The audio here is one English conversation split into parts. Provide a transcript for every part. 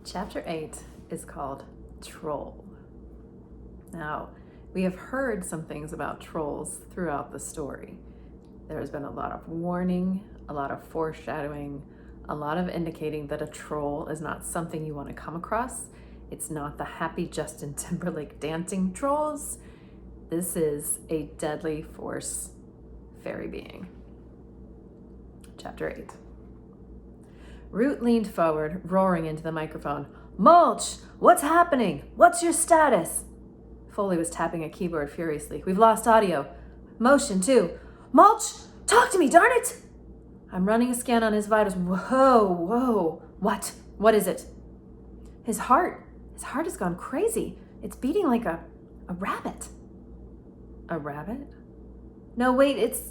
Chapter 8 is called Troll. Now, we have heard some things about trolls throughout the story. There has been a lot of warning, a lot of foreshadowing, a lot of indicating that a troll is not something you want to come across. It's not the happy Justin Timberlake dancing trolls. This is a deadly force fairy being. Chapter 8. Root leaned forward, roaring into the microphone. Mulch! What's happening? What's your status? Foley was tapping a keyboard furiously. We've lost audio. Motion, too. Mulch! Talk to me, darn it! I'm running a scan on his vitals. Whoa. What? What is it? His heart has gone crazy. It's beating like a rabbit. A rabbit? No, wait, it's...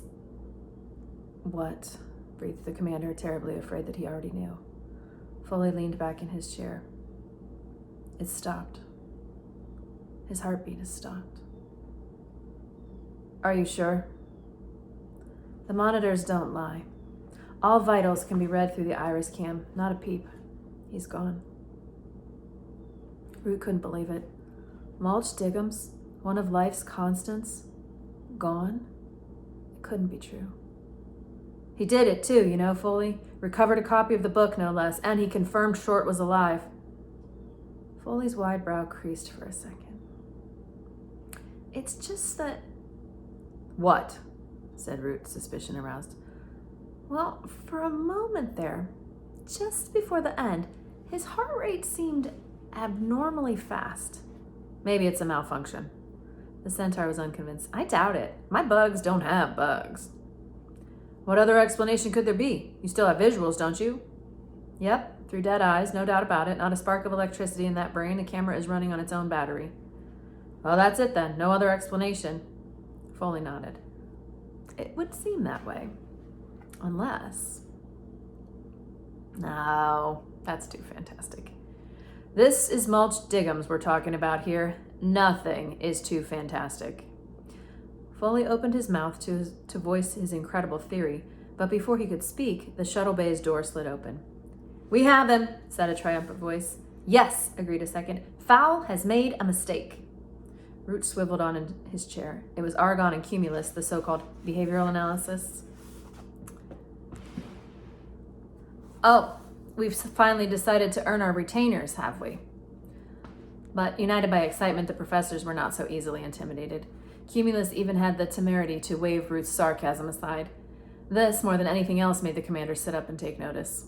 What? Breathed the commander, terribly afraid that he already knew. Foley leaned back in his chair. It stopped. His heartbeat has stopped. Are you sure? The monitors don't lie. All vitals can be read through the iris cam. Not a peep. He's gone. Root couldn't believe it. Mulch Diggums, one of life's constants, gone? It couldn't be true. He did it too, you know, Foley. Recovered a copy of the book, no less, and he confirmed Short was alive. Foley's wide brow creased for a second. It's just that... What? Said Root, suspicion aroused. Well, for a moment there, just before the end, his heart rate seemed abnormally fast. Maybe it's a malfunction. The centaur was unconvinced. I doubt it. My bugs don't have bugs. What other explanation could there be? You still have visuals, don't you? Yep, through dead eyes, no doubt about it. Not a spark of electricity in that brain. The camera is running on its own battery. Well, that's it then. No other explanation. Foley nodded. It would seem that way. Unless... No, that's too fantastic. This is Mulch Diggums we're talking about here. Nothing is too fantastic. Foley opened his mouth to voice his incredible theory, but before he could speak, the shuttle bay's door slid open. We have him, said a triumphant voice. Yes, agreed a second. Fowl has made a mistake. Root swiveled on in his chair. It was Argon and Cumulus, the so-called behavioral analysis. Oh, we've finally decided to earn our retainers, have we? But united by excitement, the professors were not so easily intimidated. Cumulus even had the temerity to wave Root's sarcasm aside. This, more than anything else, made the commander sit up and take notice.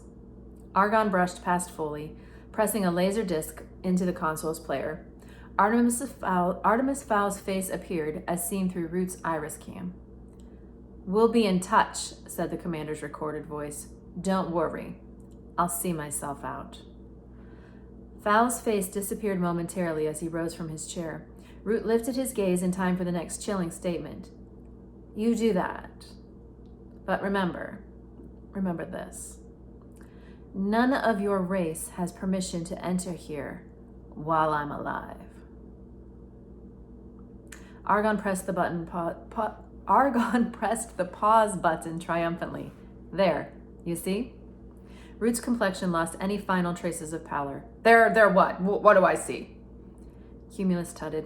Argon brushed past Foley, pressing a laser disc into the console's player. Artemis Fowl's face appeared, as seen through Root's iris cam. We'll be in touch, said the commander's recorded voice. Don't worry. I'll see myself out. Fowl's face disappeared momentarily as he rose from his chair. Root lifted his gaze in time for the next chilling statement. You do that. But remember this. None of your race has permission to enter here while I'm alive. Argon pressed the pause button triumphantly. There, you see? Root's complexion lost any final traces of pallor. There what? What do I see? Cumulus tutted,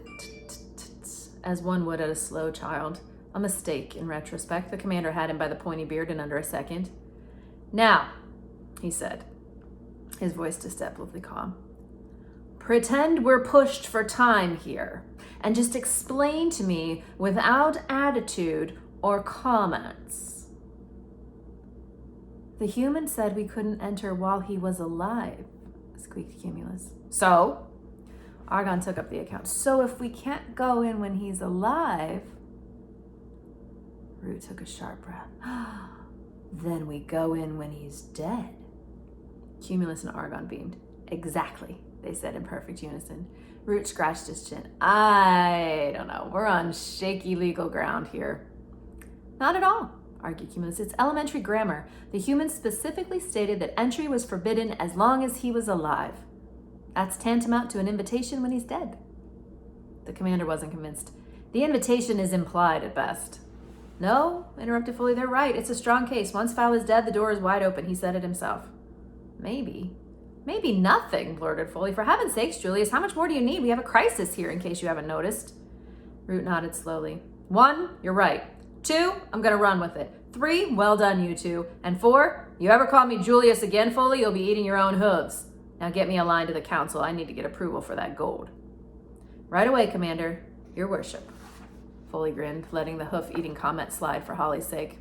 as one would at a slow child. A mistake, in retrospect. The commander had him by the pointy beard in under a second. Now, he said, his voice deceptively calm. Pretend we're pushed for time here, and just explain to me without attitude or comments. The human said we couldn't enter while he was alive, squeaked Cumulus. So? Argon took up the account. So if we can't go in when he's alive... Root took a sharp breath. Then we go in when he's dead. Cumulus and Argon beamed. Exactly, they said in perfect unison. Root scratched his chin. I don't know. We're on shaky legal ground here. Not at all, argued Cumulus. It's elementary grammar. The humans specifically stated that entry was forbidden as long as he was alive. That's tantamount to an invitation when he's dead. The commander wasn't convinced. The invitation is implied at best. No, interrupted Foley, they're right. It's a strong case. Once Fowl is dead, the door is wide open. He said it himself. Maybe. Maybe nothing, blurted Foley. For heaven's sakes, Julius, how much more do you need? We have a crisis here, in case you haven't noticed. Root nodded slowly. 1, you're right. 2, I'm gonna run with it. 3, well done, you two. And 4, you ever call me Julius again, Foley, you'll be eating your own hooves. Now get me a line to the council. I need to get approval for that gold. Right away, Commander. Your worship. Foley grinned, letting the hoof-eating comment slide for Holly's sake.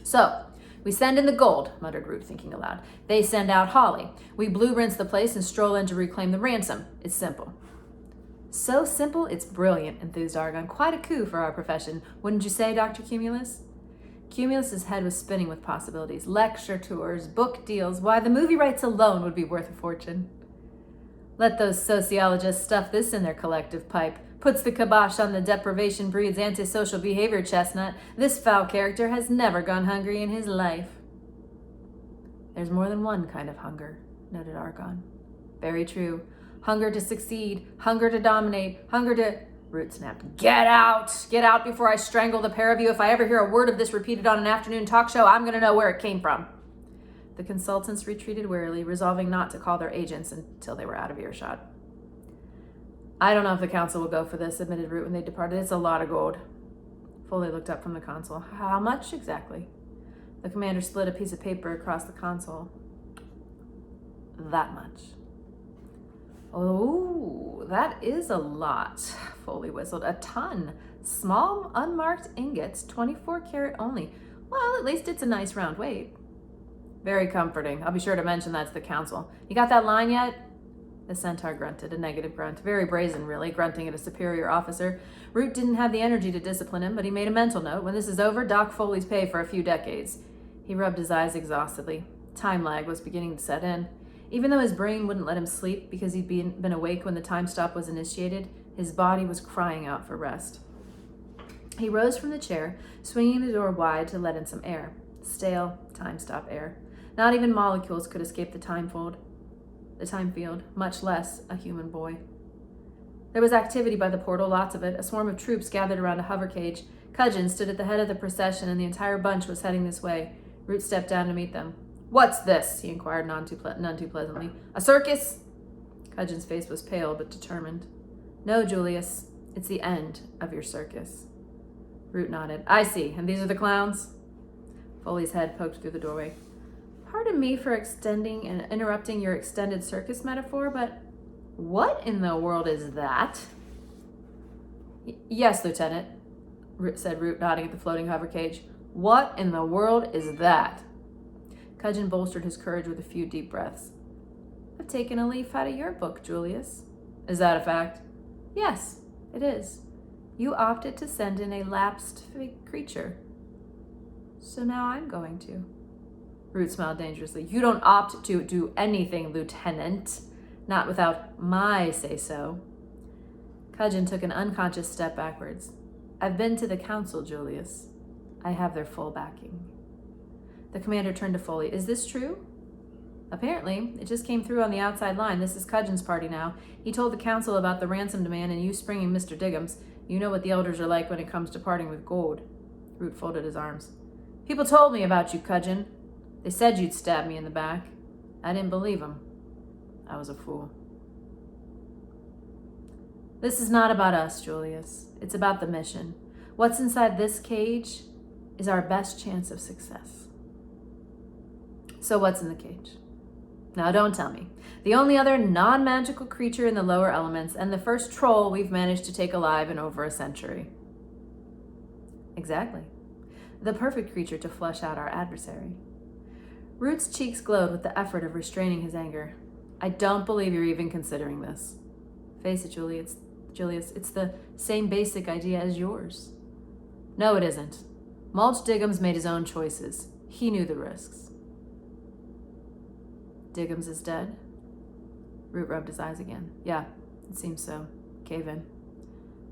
So, we send in the gold, muttered Root, thinking aloud. They send out Holly. We blue-rinse the place and stroll in to reclaim the ransom. It's simple. So simple, it's brilliant, enthused Argon. Quite a coup for our profession, wouldn't you say, Dr. Cumulus? Cumulus's head was spinning with possibilities. Lecture tours, book deals. Why, the movie rights alone would be worth a fortune. Let those sociologists stuff this in their collective pipe. Puts the kibosh on the deprivation breeds antisocial behavior chestnut. This foul character has never gone hungry in his life. There's more than one kind of hunger, noted Argon. Very true. Hunger to succeed, hunger to dominate, hunger to... Root snapped. Get out! Get out before I strangle the pair of you. If I ever hear a word of this repeated on an afternoon talk show, I'm going to know where it came from. The consultants retreated warily, resolving not to call their agents until they were out of earshot. I don't know if the council will go for this, admitted Root when they departed. It's a lot of gold. Foley looked up from the console. How much exactly? The commander split a piece of paper across the console. That much. Oh, that is a lot, Foley whistled. A ton. Small, unmarked ingots, 24 karat only. Well, at least it's a nice round weight. Very comforting. I'll be sure to mention that to the council. You got that line yet? The centaur grunted, a negative grunt. Very brazen, really, grunting at a superior officer. Root didn't have the energy to discipline him, but he made a mental note. When this is over, Doc Foley's pay for a few decades. He rubbed his eyes exhaustedly. Time lag was beginning to set in. Even though his brain wouldn't let him sleep because he'd been awake when the time stop was initiated, his body was crying out for rest. He rose from the chair, swinging the door wide to let in some air. Stale, time stop air. Not even molecules could escape the time field, much less a human boy. There was activity by the portal, lots of it. A swarm of troops gathered around a hover cage. Cudgeon stood at the head of the procession, and the entire bunch was heading this way. Root stepped down to meet them. What's this? He inquired none too pleasantly. A circus? Cudgeon's face was pale but determined. No, Julius. It's the end of your circus. Root nodded. I see. And these are the clowns? Foley's head poked through the doorway. Pardon me for extending and interrupting your extended circus metaphor, but what in the world is that? Yes, Lieutenant, said Root, nodding at the floating hover cage. What in the world is that? Cudgeon bolstered his courage with a few deep breaths. I've taken a leaf out of your book, Julius. Is that a fact? Yes, it is. You opted to send in a lapsed creature. So now I'm going to. Root smiled dangerously. You don't opt to do anything, Lieutenant. Not without my say-so. Cudgeon took an unconscious step backwards. I've been to the council, Julius. I have their full backing. The commander turned to Foley. Is this true? Apparently. It just came through on the outside line. This is Cudgeon's party now. He told the council about the ransom demand and you springing Mr. Diggums. You know what the elders are like when it comes to parting with gold. Root folded his arms. People told me about you, Cudgeon. They said you'd stab me in the back. I didn't believe them. I was a fool. This is not about us, Julius. It's about the mission. What's inside this cage is our best chance of success. So what's in the cage? Now don't tell me. The only other non-magical creature in the lower elements and the first troll we've managed to take alive in over a century. Exactly. The perfect creature to flush out our adversary. Root's cheeks glowed with the effort of restraining his anger. I don't believe you're even considering this. Face it, Julius, it's the same basic idea as yours. No, it isn't. Mulch Diggums made his own choices. He knew the risks. Diggums is dead? Root rubbed his eyes again. Yeah, it seems so. Cave in.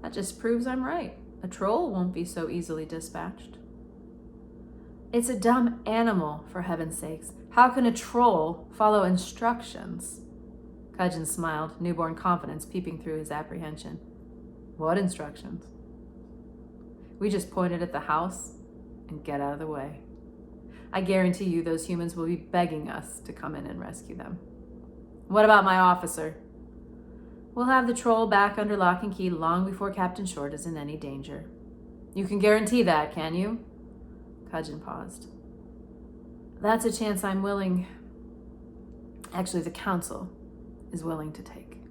That just proves I'm right. A troll won't be so easily dispatched. It's a dumb animal, for heaven's sakes. How can a troll follow instructions? Cudgeon smiled, newborn confidence peeping through his apprehension. What instructions? We just pointed at the house and get out of the way. I guarantee you those humans will be begging us to come in and rescue them. What about my officer? We'll have the troll back under lock and key long before Captain Short is in any danger. You can guarantee that, can you? Cudgeon paused. That's a chance I'm willing. Actually, the council is willing to take.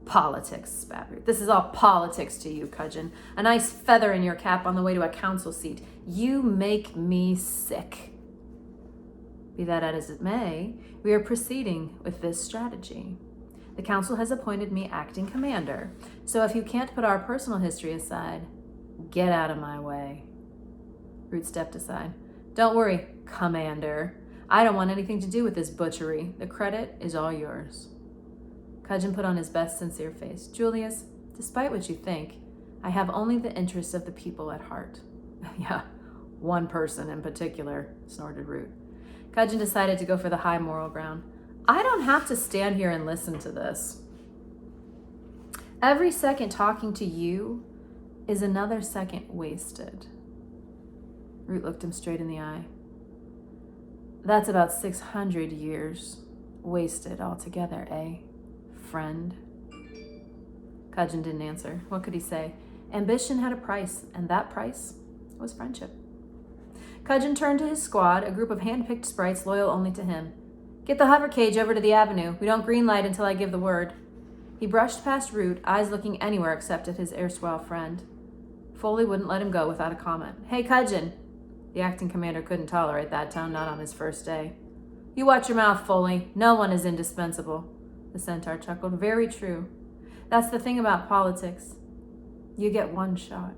Politics, spat Root. This is all politics to you, Cudgeon. A nice feather in your cap on the way to a council seat. You make me sick. Be that as it may, we are proceeding with this strategy. The council has appointed me acting commander, so if you can't put our personal history aside, get out of my way. Root stepped aside. Don't worry, Commander. I don't want anything to do with this butchery. The credit is all yours. Cudgeon put on his best sincere face. Julius, despite what you think, I have only the interests of the people at heart. Yeah, one person in particular, snorted Root. Cudgeon decided to go for the high moral ground. I don't have to stand here and listen to this. Every second talking to you is another second wasted. Root looked him straight in the eye. That's about 600 years wasted altogether, eh, friend? Cudgeon didn't answer. What could he say? Ambition had a price, and that price was friendship. Cudgeon turned to his squad, a group of hand-picked sprites loyal only to him. Get the hover cage over to the avenue. We don't greenlight until I give the word. He brushed past Root, eyes looking anywhere except at his erstwhile friend. Foley wouldn't let him go without a comment. Hey, Cudgeon. The acting commander couldn't tolerate that tone, not on his first day. You watch your mouth, Foley. No one is indispensable. The centaur chuckled. Very true. That's the thing about politics. You get one shot.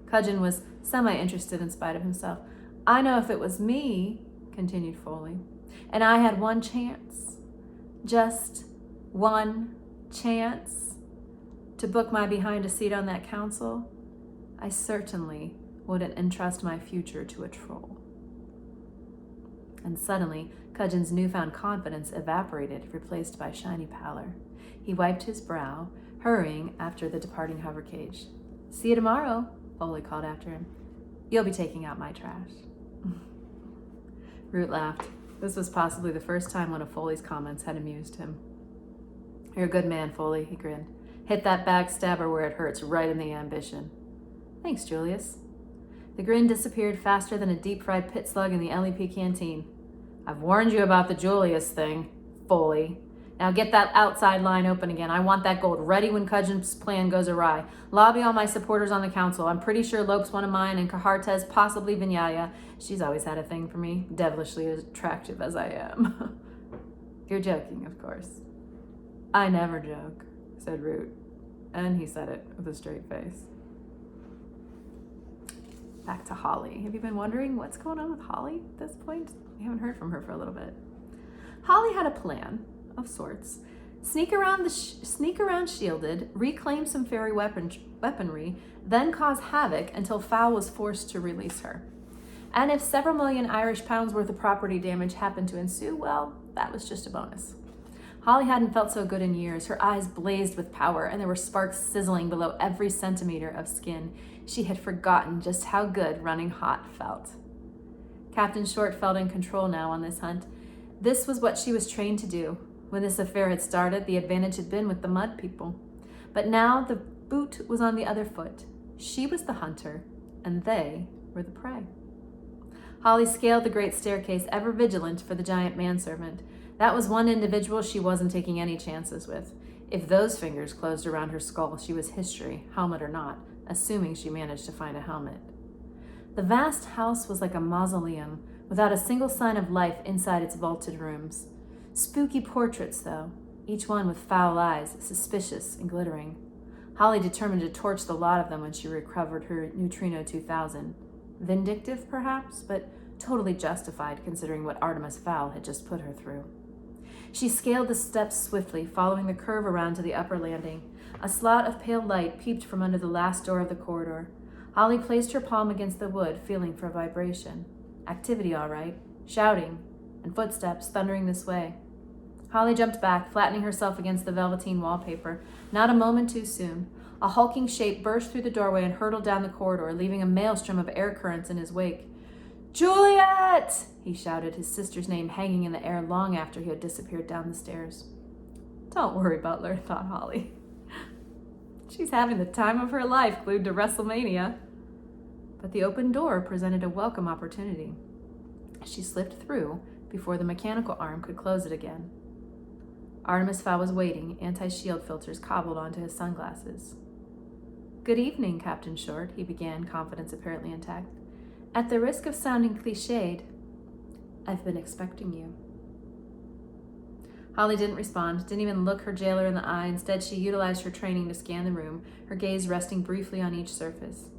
Cudgeon was semi-interested in spite of himself. I know if it was me, continued Foley, and I had one chance, just one chance, to book my behind a seat on that council, I certainly wouldn't entrust my future to a troll. And suddenly, Cudgeon's newfound confidence evaporated, replaced by shiny pallor. He wiped his brow, hurrying after the departing hover cage. See you tomorrow, Foley called after him. You'll be taking out my trash. Root laughed. This was possibly the first time one of Foley's comments had amused him. You're a good man, Foley, he grinned. Hit that backstabber where it hurts, right in the ambition. Thanks, Julius. The grin disappeared faster than a deep-fried pit slug in the LEP canteen. I've warned you about the Julius thing, Foley. Now get that outside line open again. I want that gold ready when Cudgeon's plan goes awry. Lobby all my supporters on the council. I'm pretty sure Lope's one of mine, and Cajartes, possibly Vinyaya. She's always had a thing for me, devilishly as attractive as I am. You're joking, of course. I never joke, said Root, and he said it with a straight face. Back to Holly. Have you been wondering what's going on with Holly at this point? We haven't heard from her for a little bit. Holly had a plan of sorts. Sneak around shielded, reclaim some fairy weaponry, then cause havoc until Fowl was forced to release her. And if several million Irish pounds worth of property damage happened to ensue, well, that was just a bonus. Holly hadn't felt so good in years. Her eyes blazed with power, and there were sparks sizzling below every centimeter of skin. She had forgotten just how good running hot felt. Captain Short felt in control now on this hunt. This was what she was trained to do. When this affair had started, the advantage had been with the mud people. But now the boot was on the other foot. She was the hunter, and they were the prey. Holly scaled the great staircase, ever vigilant for the giant manservant. That was one individual she wasn't taking any chances with. If those fingers closed around her skull, she was history, helmet or not, assuming she managed to find a helmet. The vast house was like a mausoleum, without a single sign of life inside its vaulted rooms. Spooky portraits, though, each one with foul eyes, suspicious and glittering. Holly determined to torch the lot of them when she recovered her Neutrino 2000. Vindictive, perhaps, but totally justified considering what Artemis Fowl had just put her through. She scaled the steps swiftly, following the curve around to the upper landing. A slot of pale light peeped from under the last door of the corridor. Holly placed her palm against the wood, feeling for a vibration. Activity, all right. Shouting, and footsteps thundering this way. Holly jumped back, flattening herself against the velveteen wallpaper. Not a moment too soon. A hulking shape burst through the doorway and hurtled down the corridor, leaving a maelstrom of air currents in his wake. "Juliet!" he shouted, his sister's name hanging in the air long after he had disappeared down the stairs. Don't worry, Butler, thought Holly. She's having the time of her life glued to WrestleMania. But the open door presented a welcome opportunity. She slipped through before the mechanical arm could close it again. Artemis Fowl was waiting, anti-shield filters cobbled onto his sunglasses. "Good evening, Captain Short," he began, confidence apparently intact. "At the risk of sounding cliched, I've been expecting you." Holly didn't respond, didn't even look her jailer in the eye. Instead, she utilized her training to scan the room, her gaze resting briefly on each surface.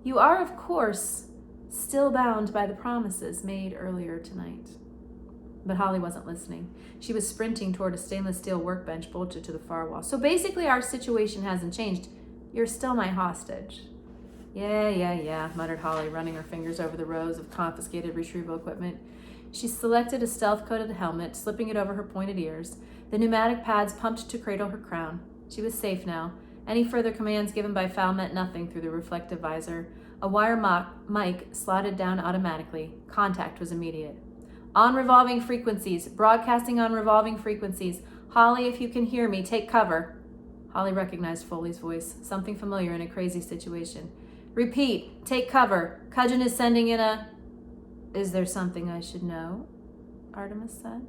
"You are, of course, still bound by the promises made earlier tonight." But Holly wasn't listening. She was sprinting toward a stainless steel workbench bolted to the far wall. "So basically our situation hasn't changed. You're still my hostage." Yeah, muttered Holly, running her fingers over the rows of confiscated retrieval equipment. She selected a stealth-coated helmet, slipping it over her pointed ears. The pneumatic pads pumped to cradle her crown. She was safe now. Any further commands given by Fowl meant nothing through the reflective visor. A wire mic slotted down automatically. Contact was immediate. "On revolving frequencies. Broadcasting on revolving frequencies. Holly, if you can hear me, take cover." Holly recognized Foley's voice, something familiar in a crazy situation. "Repeat, take cover. Cudgeon is sending in a..." "Is there something I should know?" Artemis said.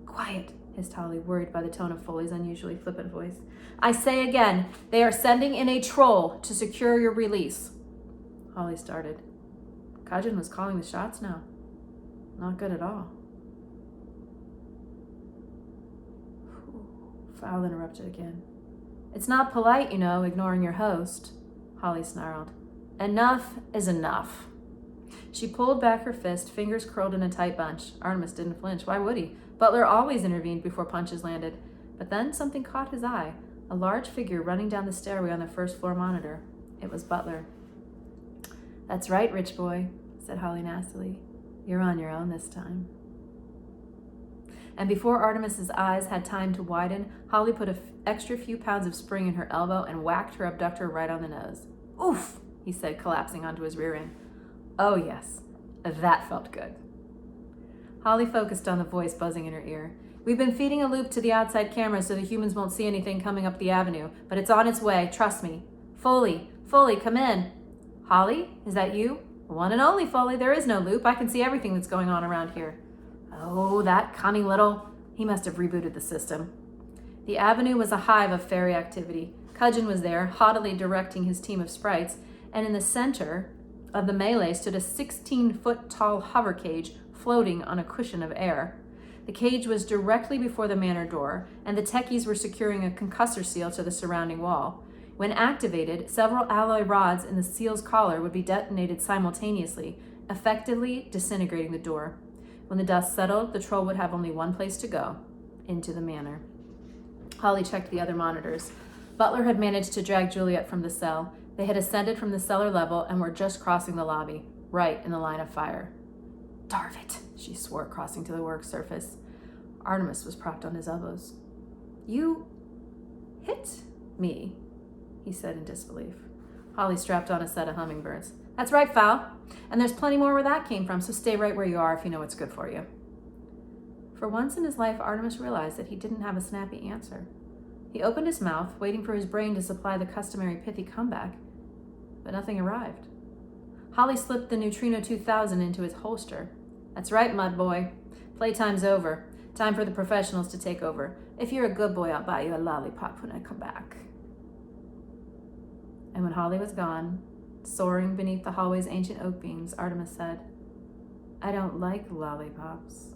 "Quiet," hissed Holly, worried by the tone of Foley's unusually flippant voice. "I say again, they are sending in a troll to secure your release." Holly started. Cudgeon was calling the shots now. Not good at all. Fowl interrupted again. "It's not polite, ignoring your host," Holly snarled. "Enough is enough." She pulled back her fist, fingers curled in a tight bunch. Artemis didn't flinch. Why would he? Butler always intervened before punches landed. But then something caught his eye. A large figure running down the stairway on the first-floor monitor. It was Butler. "That's right, rich boy," said Holly nastily. "You're on your own this time." And before Artemis's eyes had time to widen, Holly put an extra few pounds of spring in her elbow and whacked her abductor right on the nose. "Oof," he said, collapsing onto his rear end. Oh yes, that felt good. Holly focused on the voice buzzing in her ear. "We've been feeding a loop to the outside camera so the humans won't see anything coming up the avenue, but it's on its way, trust me. Foley, come in." "Holly, is that you?" "One and only, Foley. There is no loop. I can see everything that's going on around here." "Oh, that cunning little..." He must have rebooted the system. The avenue was a hive of fairy activity. Cudgeon was there, haughtily directing his team of sprites, and in the center of the melee stood a 16-foot-tall hover cage floating on a cushion of air. The cage was directly before the manor door, and the techies were securing a concussor seal to the surrounding wall. When activated, several alloy rods in the seal's collar would be detonated simultaneously, effectively disintegrating the door. When the dust settled, the troll would have only one place to go: into the manor. Holly checked the other monitors. Butler had managed to drag Juliet from the cell. They had ascended from the cellar level and were just crossing the lobby, right in the line of fire. "Darn it," she swore, crossing to the work surface. Artemis was propped on his elbows. "You hit me," he said in disbelief. Holly strapped on a set of hummingbirds. "That's right, Fowl. And there's plenty more where that came from, so stay right where you are if you know what's good for you." For once in his life, Artemis realized that he didn't have a snappy answer. He opened his mouth, waiting for his brain to supply the customary pithy comeback, but nothing arrived. Holly slipped the Neutrino 2000 into his holster. "That's right, mud boy. Playtime's over. Time for the professionals to take over. If you're a good boy, I'll buy you a lollipop when I come back." And when Holly was gone, soaring beneath the hallway's ancient oak beams, Artemis said, "I don't like lollipops."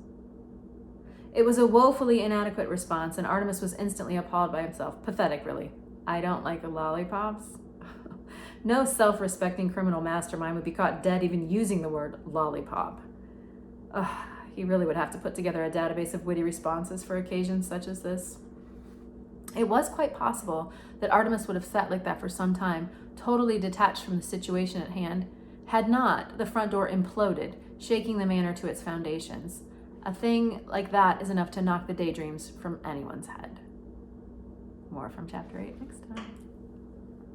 It was a woefully inadequate response, and Artemis was instantly appalled by himself. Pathetic, really. "I don't like lollipops?" No self-respecting criminal mastermind would be caught dead even using the word lollipop. He really would have to put together a database of witty responses for occasions such as this. It was quite possible that Artemis would have sat like that for some time, totally detached from the situation at hand, had not the front door imploded, shaking the manor to its foundations. A thing like that is enough to knock the daydreams from anyone's head. More from Chapter 8 next time.